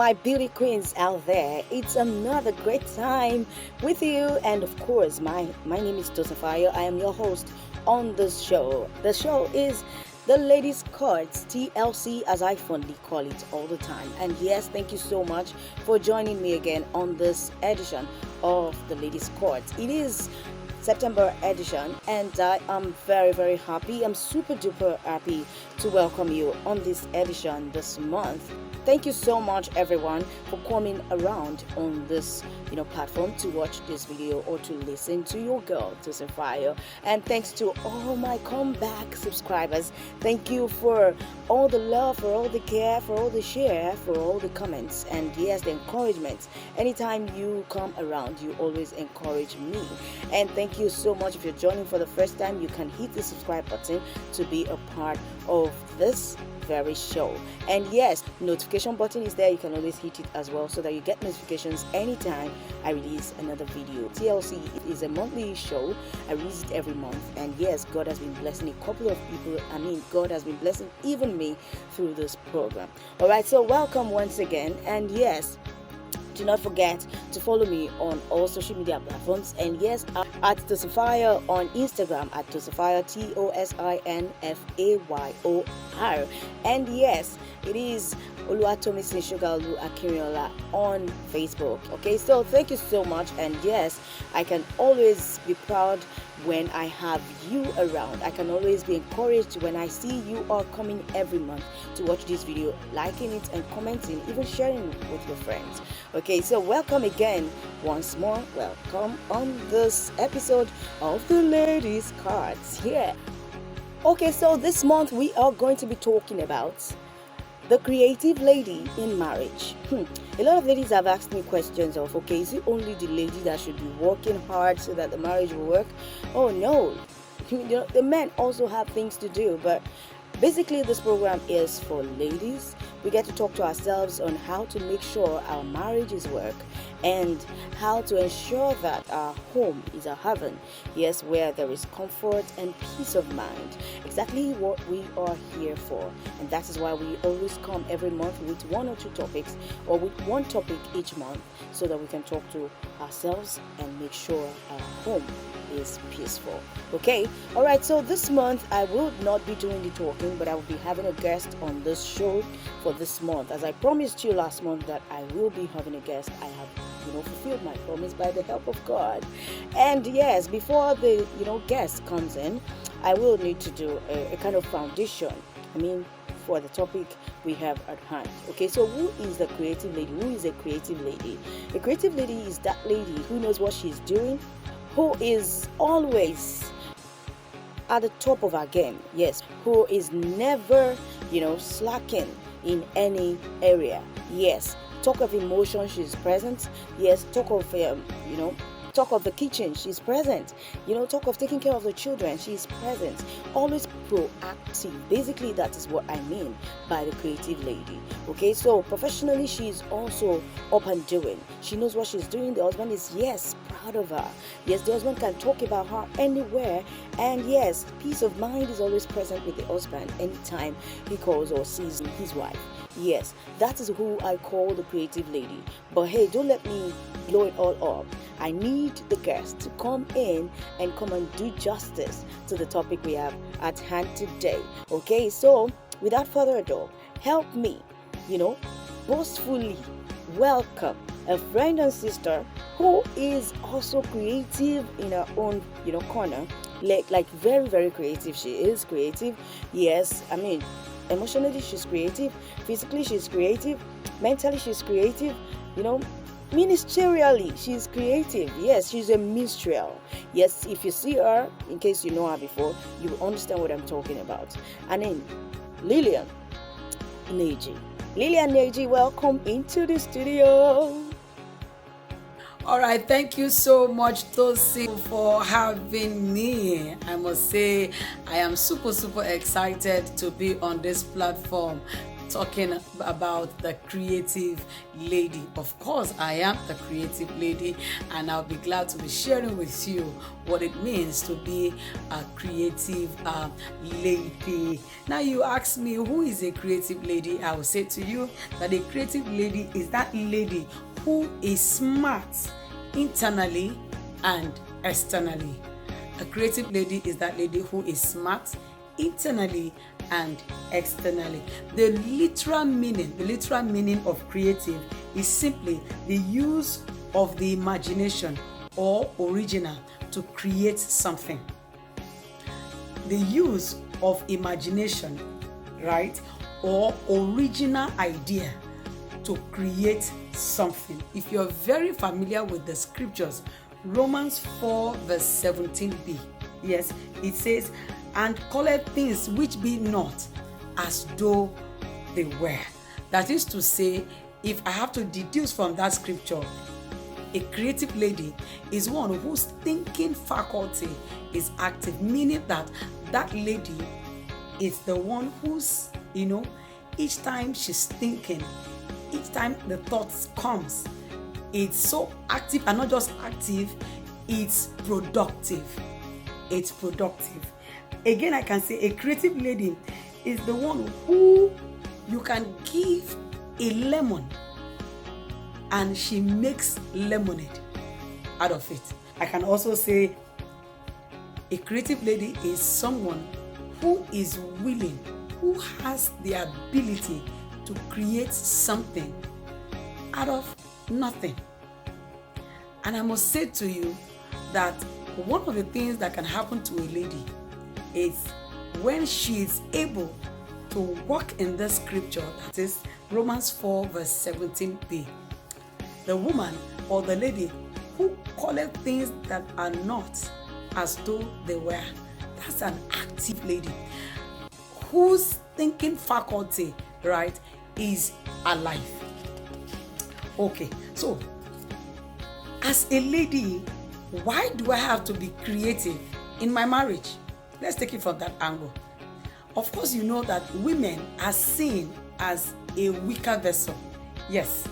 my beauty queens out there. It's another great time with you, and of course, my name is Tosinfayo. I am your host on this show. The show is the Ladies Cards, TLC, as I fondly call it all the time. And yes, thank you so much for joining me again on this edition of the Ladies Cards. It is September edition, and I am very happy. I'm super duper happy to welcome you on this edition this month. Thank you so much, everyone, for coming around on this platform to watch this video or to listen to your girl Tosinfayo. And thanks to all my comeback subscribers. Thank you for all the love, for all the care, for all the share, for all the comments, and yes, the encouragement. Anytime you come around, you always encourage me. And thank you so much. If you're joining for the first time, you can hit the subscribe button to be a part of this very show. And yes, notification button is there. You can always hit it as well so that you get notifications anytime I release another video. TLC is a monthly show. I release it every month, and yes, God has been blessing a couple of people. God has been blessing even me through this program. All right, so welcome once again. And yes, do not forget to follow me on all social media platforms. And yes, at Tosinfayo on Instagram, at Tosinfayo, TOSINFAYOR. And yes, it is Oluwatomisin Sugalu Akinriola on Facebook. Okay, so thank you so much. And yes, I can always be proud when I have you around. I can always be encouraged when I see you are coming every month to watch this video, liking it and commenting, even sharing it with your friends. Okay, so welcome again once more. Welcome on this episode of the Ladies Cards here. Okay, so this month we are going to be talking about the creative lady in marriage. A lot of ladies have asked me questions of, okay, is it only the lady that should be working hard so that the marriage will work? Oh no, the men also have things to do. But basically this program is for ladies. We get to talk to ourselves on how to make sure our marriages work and how to ensure that our home is a heaven, yes, where there is comfort and peace of mind. Exactly what we are here for. And that is why we always come every month with one or two topics, or with one topic each month, so that we can talk to ourselves and make sure our home is peaceful. Okay, all right, so this month I will not be doing the talking, but I will be having a guest on this show for this month. As I promised you last month that I will be having a guest, I have fulfilled my promise by the help of God. And yes, before the guest comes in, I will need to do a kind of foundation, for the topic we have at hand. Okay, so who is the creative lady? Who is a creative lady? A creative lady is that lady who knows what she's doing, who is always at the top of her game. Yes, who is never slacking in any area. Yes, talk of emotion, she's present. Yes, talk of talk of the kitchen, she's present. Talk of taking care of the children, she's present. Always proactive. Basically, that is what I mean by the creative lady. Okay, so professionally, she's also up and doing. She knows what she's doing. The husband is, yes, proud of her. Yes, the husband can talk about her anywhere. And yes, peace of mind is always present with the husband anytime he calls or sees his wife. Yes, that is who I call the creative lady. But hey, don't let me blow it all up. I need the guest to come in and come and do justice to the topic we have at hand today. Okay, so without further ado, help me, boastfully welcome a friend and sister who is also creative in her own, corner. Like very creative. She is creative. Yes, emotionally she's creative, physically she's creative, mentally she's creative, ministerially she's creative. Yes, she's a minstrel. Yes, if you see her, in case you know her before, you will understand what I'm talking about. And then Lillian Neji. Lillian Neji, welcome into the studio. All right, thank you so much, Tosi, for having me. I must say, I am super excited to be on this platform. talking about the creative lady. Of course, I am the creative lady, and I'll be glad to be sharing with you what it means to be a creative lady. Now, you ask me, who is a creative lady? I will say to you that a creative lady is that lady who is smart internally and externally. A creative lady is that lady who is smart internally and externally. The literal meaning of creative is simply the use of the imagination or original to create something. The use of imagination, right, or original idea to create something. If you're very familiar with the scriptures, Romans 4 verse 17b, yes, it says, and calleth things which be not as though they were. That is to say, if I have to deduce from that scripture, a creative lady is one whose thinking faculty is active, meaning that that lady is the one who's, each time she's thinking, each time the thoughts comes, it's so active, and not just active, it's productive. It's productive. Again, I can say a creative lady is the one who you can give a lemon and she makes lemonade out of it. I can also say a creative lady is someone who is willing, who has the ability to create something out of nothing. And I must say to you that one of the things that can happen to a lady is when she is able to walk in the scripture, that is Romans 4 verse 17b. The woman or the lady who calleth things that are not as though they were. That's an active lady whose thinking faculty, right, is alive. Okay, so as a lady, why do I have to be creative in my marriage? Let's take it from that angle. Of course, you know that women are seen as a weaker vessel. Yes,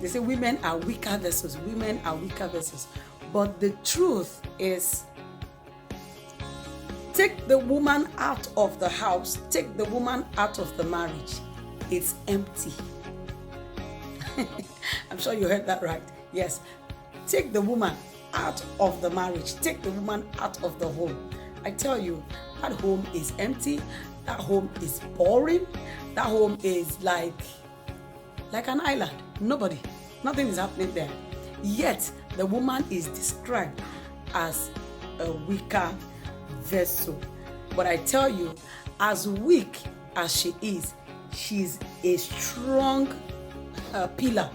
they say women are weaker vessels. Women are weaker vessels. But the truth is, take the woman out of the house, take the woman out of the marriage, it's empty. I'm sure you heard that right. Yes. Take the woman out of the marriage, take the woman out of the home. I tell you, that home is empty, that home is boring, that home is like an island. Nothing is happening there. Yet, the woman is described as a weaker vessel. But I tell you, as weak as she is, she's a strong pillar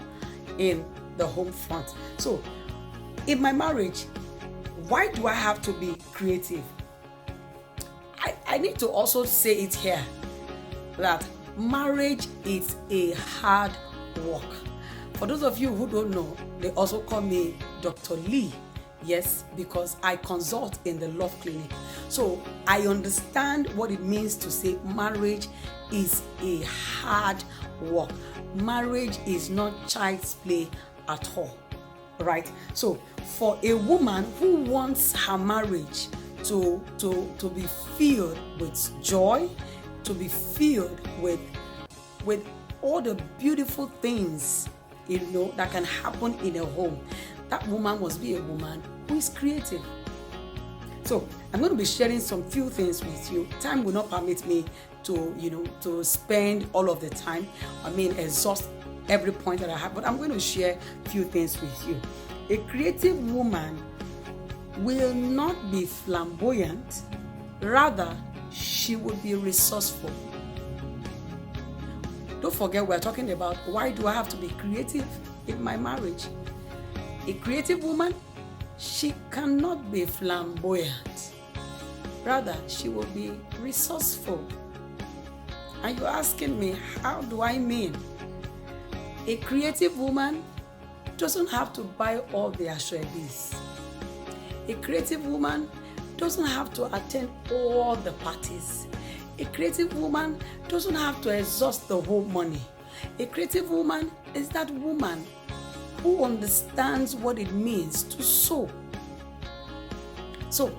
in the home front. So, in my marriage, why do I have to be creative? I need to also say it here that marriage is a hard work. For those of you who don't know, they also call me Dr. Lee. Yes, because I consult in the love clinic. So I understand what it means to say marriage is a hard work. Marriage is not child's play at all. Right? So for a woman who wants her marriage to be filled with joy, to be filled with all the beautiful things, that can happen in a home, that woman must be a woman who is creative. So I'm going to be sharing some few things with you. Time will not permit me to spend all of the time. Exhaust every point that I have, but I'm going to share a few things with you. A creative woman will not be flamboyant, rather she will be resourceful. Don't forget, we're talking about why do I have to be creative in my marriage. A creative woman, she cannot be flamboyant, rather she will be resourceful. And you're asking me, how do I mean? A creative woman doesn't have to buy all the ashwabis. A creative woman doesn't have to attend all the parties. A creative woman doesn't have to exhaust the whole money. A creative woman is that woman who understands what it means to sow. So,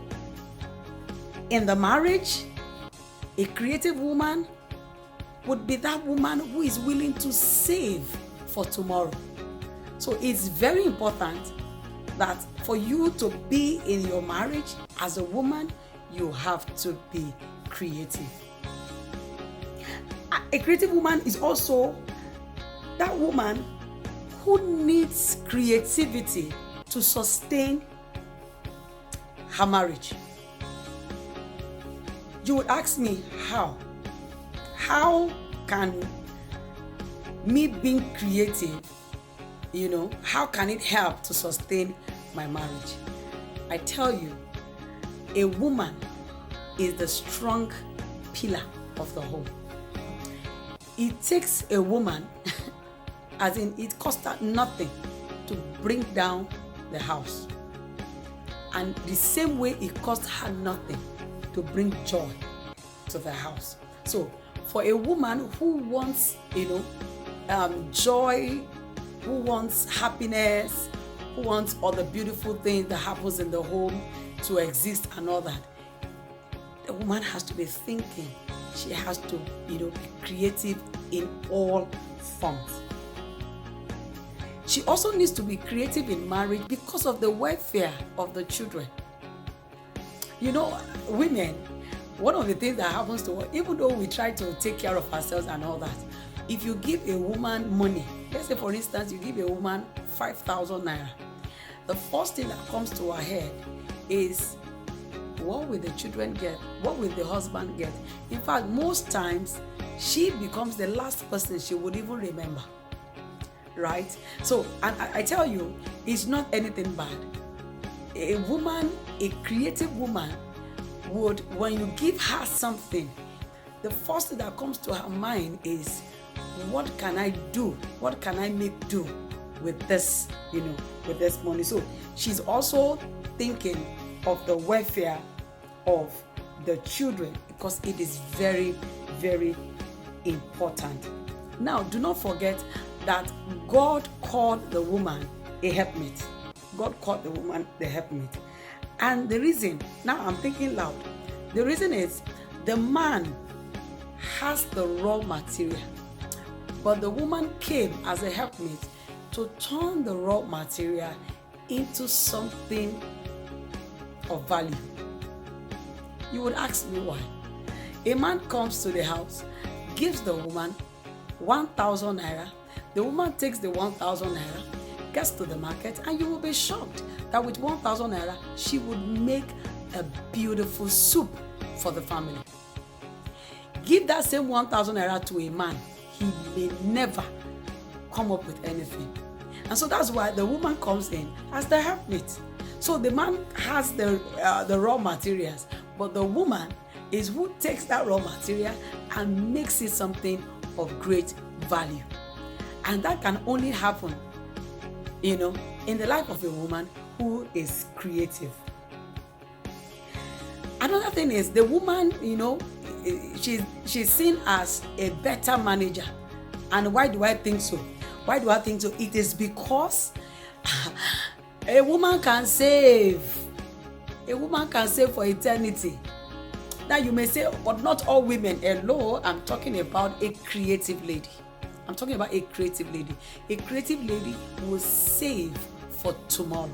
in the marriage, a creative woman would be that woman who is willing to save for tomorrow. So it's very important that for you to be in your marriage as a woman, you have to be creative. A creative woman is also that woman who needs creativity to sustain her marriage. You would ask me, how? How can me being creative, how can it help to sustain my marriage? I tell you, a woman is the strong pillar of the home. It takes a woman, as in it costs her nothing to bring down the house. And the same way it costs her nothing to bring joy to the house. So for a woman who wants, joy, who wants happiness, who wants all the beautiful things that happens in the home to exist and all that, the woman has to be thinking. She has to, be creative in all forms. She also needs to be creative in marriage because of the welfare of the children. Women, one of the things that happens to us, even though we try to take care of ourselves and all that, if you give a woman money, let's say for instance, you give a woman 5,000 naira, the first thing that comes to her head is, what will the children get? What will the husband get? In fact, most times, she becomes the last person she would even remember. Right? So, and I tell you, it's not anything bad. A woman, a creative woman, would, when you give her something, the first thing that comes to her mind is, what can I do? What can I make do with this, with this money? So she's also thinking of the welfare of the children because it is very, very important. Now, do not forget that God called the woman a helpmate. God called the woman the helpmate. And the reason, now I'm thinking loud, the reason is the man has the raw material, but the woman came as a helpmate to turn the raw material into something of value. You would ask me why. A man comes to the house, gives the woman 1,000 naira. The woman takes the 1,000 naira, gets to the market, and you will be shocked that with 1,000 naira, she would make a beautiful soup for the family. Give that same 1,000 naira to a man, he may never come up with anything. And so that's why the woman comes in as the helpmate. So the man has the raw materials, but the woman is who takes that raw material and makes it something of great value. And that can only happen, in the life of a woman who is creative. Another thing is the woman, she's seen as a better manager. And why do I think so? Why do I think so? It is because a woman can save. A woman can save for eternity. Now you may say, but not all women. Hello, I'm talking about a creative lady. I'm talking about a creative lady. A creative lady will save for tomorrow.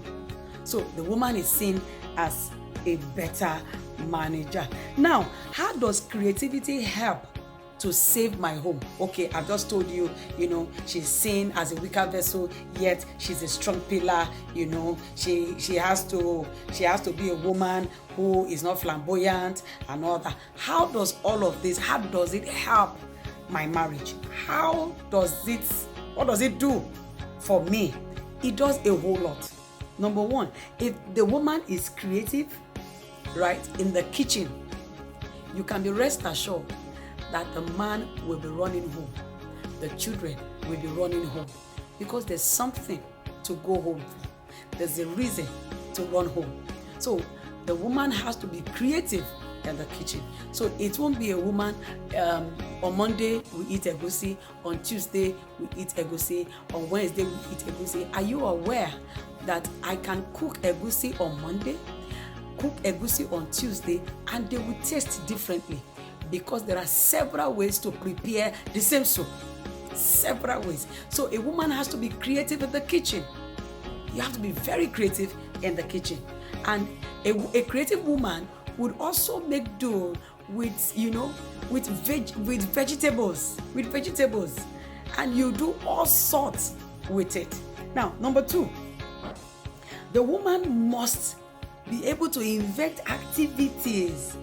So the woman is seen as a better manager. Now, how does creativity help to save my home? Okay, I've just told you, she's seen as a weaker vessel, yet she's a strong pillar. She has to be a woman who is not flamboyant and all that. How does all of this, how does it help my marriage? What does it do for me? It does a whole lot. Number one, if the woman is creative, right, in the kitchen, you can be rest assured that the man will be running home. The children will be running home because there's something to go home for. There's a reason to run home. So the woman has to be creative in the kitchen. So it won't be a woman, on Monday we eat egusi, on Tuesday we eat egusi, on Wednesday we eat egusi. Are you aware that I can cook egusi on Monday, cook egusi on Tuesday, and they will taste differently? Because there are several ways to prepare the same soup. Several ways. So a woman has to be creative in the kitchen. You have to be very creative in the kitchen. And a creative woman would also make do with, with vegetables. And you do all sorts with it. Now, number 2, the woman must be able to invent activities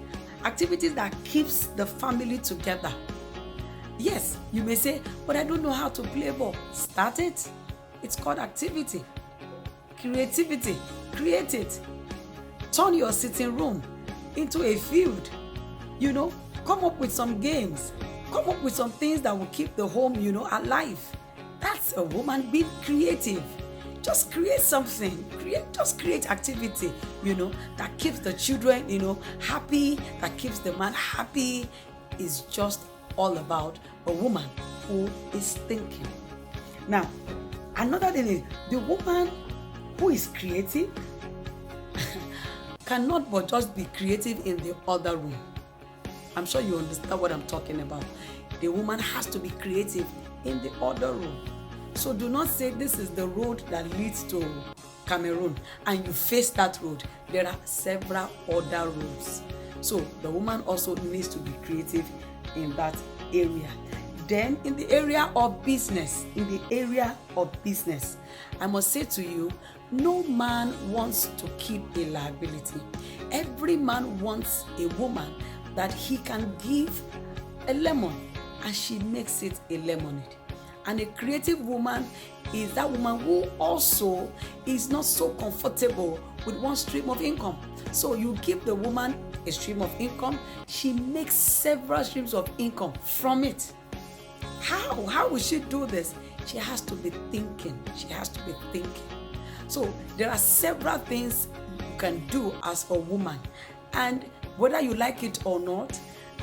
that keeps the family together. Yes, you may say, but I don't know how to play ball. Start it. It's called activity. Creativity. Create it. Turn your sitting room into a field. Come up with some games. Come up with some things that will keep the home, alive. That's a woman being creative. Just create something. Create activity, that keeps the children, happy, that keeps the man happy. Is just all about a woman who is thinking. Now, another thing is the woman who is creative cannot but just be creative in the other room. I'm sure you understand what I'm talking about. The woman has to be creative in the other room. So do not say this is the road that leads to Cameroon and you face that road. There are several other roads. So the woman also needs to be creative in that area. Then in the area of business, I must say to you, no man wants to keep a liability. Every man wants a woman that he can give a lemon and she makes it a lemonade. And a creative woman is that woman who also is not so comfortable with one stream of income. So you give the woman a stream of income, she makes several streams of income from it. How will she do this? She has to be thinking. So there are several things you can do as a woman. And whether you like it or not,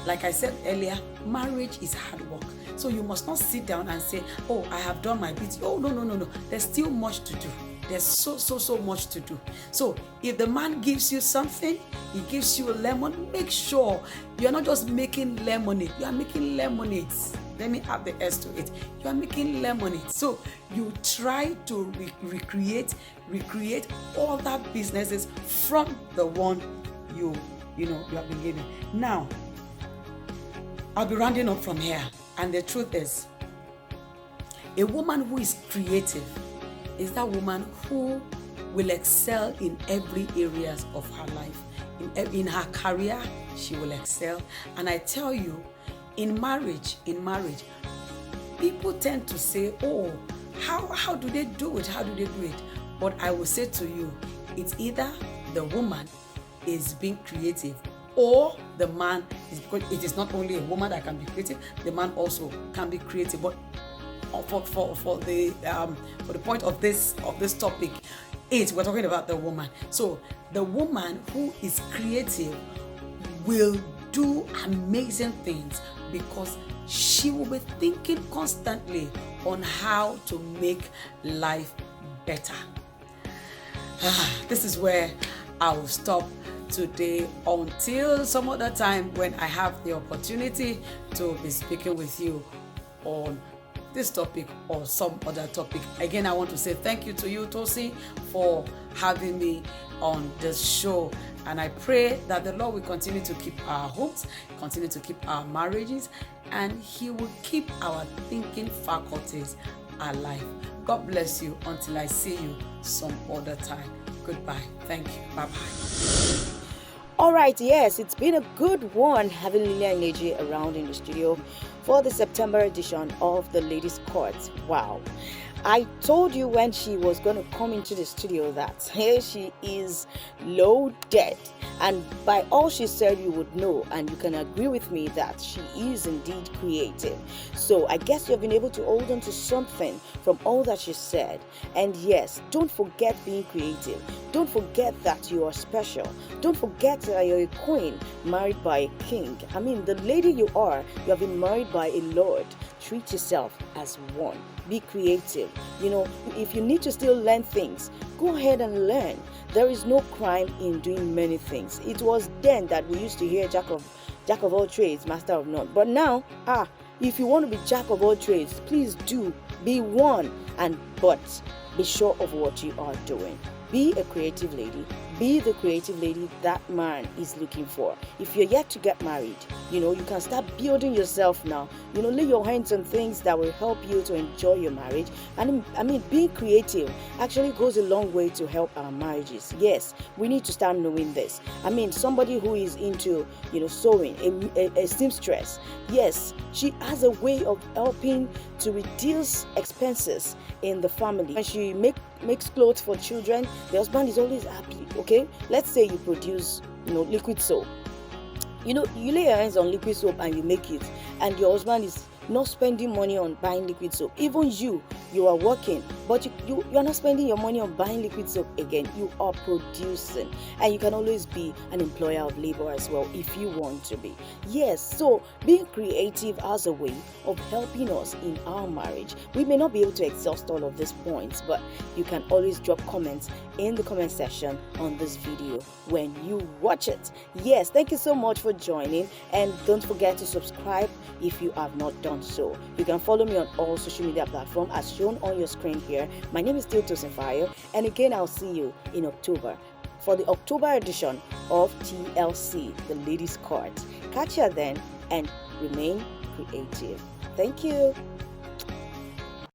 like I said earlier, marriage is hard work. So you must not sit down and say, oh, I have done my bit. Oh, no. There's still much to do. There's so much to do. So if the man gives you something, he gives you a lemon, make sure you're not just making lemonade. You are making lemonades. Let me add the S to it. You are making lemonade. So you try to recreate other businesses from the one you have been given. Now, I'll be rounding up from here. And the truth is, a woman who is creative is that woman who will excel in every areas of her life. In her career, she will excel. And I tell you, in marriage, people tend to say, oh, how do they do it? But I will say to you, it's either the woman is being creative or the man is, because it is not only a woman that can be creative, the man also can be creative. But for the point of this topic is we're talking about the woman. So the woman who is creative will do amazing things because she will be thinking constantly on how to make life better. This is where I will stop today until some other time when I have the opportunity to be speaking with you on this topic or some other topic. Again, I want to say thank you to you, Tosi, for having me on this show. And I pray that the Lord will continue to keep our homes, continue to keep our marriages, and He will keep our thinking faculties alive. God bless you until I see you some other time. Goodbye. Thank you. Bye-bye. All right, yes, it's been a good one having Lilia and Neji around in the studio for the September edition of the Ladies' Court. Wow. I told you when she was going to come into the studio that here she is loaded. And by all she said, you would know, and you can agree with me that she is indeed creative. So I guess you've been able to hold on to something from all that she said. And yes, don't forget being creative. Don't forget that you are special. Don't forget that you're a queen married by a king. I mean, the lady you are, you have been married by a lord. Treat yourself as one. Be creative. You know, if you need to still learn things, go ahead and learn. There is no crime in doing many things. It was then that we used to hear jack of all trades, master of none. But now, if you want to be jack of all trades, please do be one, but be sure of what you are doing. Be a creative lady. Be the creative lady that man is looking for. If you're yet to get married, you can start building yourself now. Lay your hands on things that will help you to enjoy your marriage. And I mean, being creative actually goes a long way to help our marriages. Yes, we need to start knowing this. I mean, somebody who is into, sewing, a seamstress, yes, she has a way of helping to reduce expenses in the family. When she makes clothes for children, the husband is always happy. Okay, let's say you produce liquid soap. You lay your hands on liquid soap and you make it, and your husband is not spending money on buying liquid soap. Even you are working, but you're not spending your money on buying liquid soap again. You are producing, and you can always be an employer of labor as well if you want to be. Yes, so being creative as a way of helping us in our marriage. We may not be able to exhaust all of these points, but you can always drop comments in the comment section on this video when you watch it. Yes, thank you so much for joining, and don't forget to subscribe if you have not done so. You can follow me on all social media platforms as shown on your screen here. My name is still Tosinfayo, and again I'll see you in October for the October edition of TLC, the Ladies' Court. Catch you then, and remain creative. Thank you.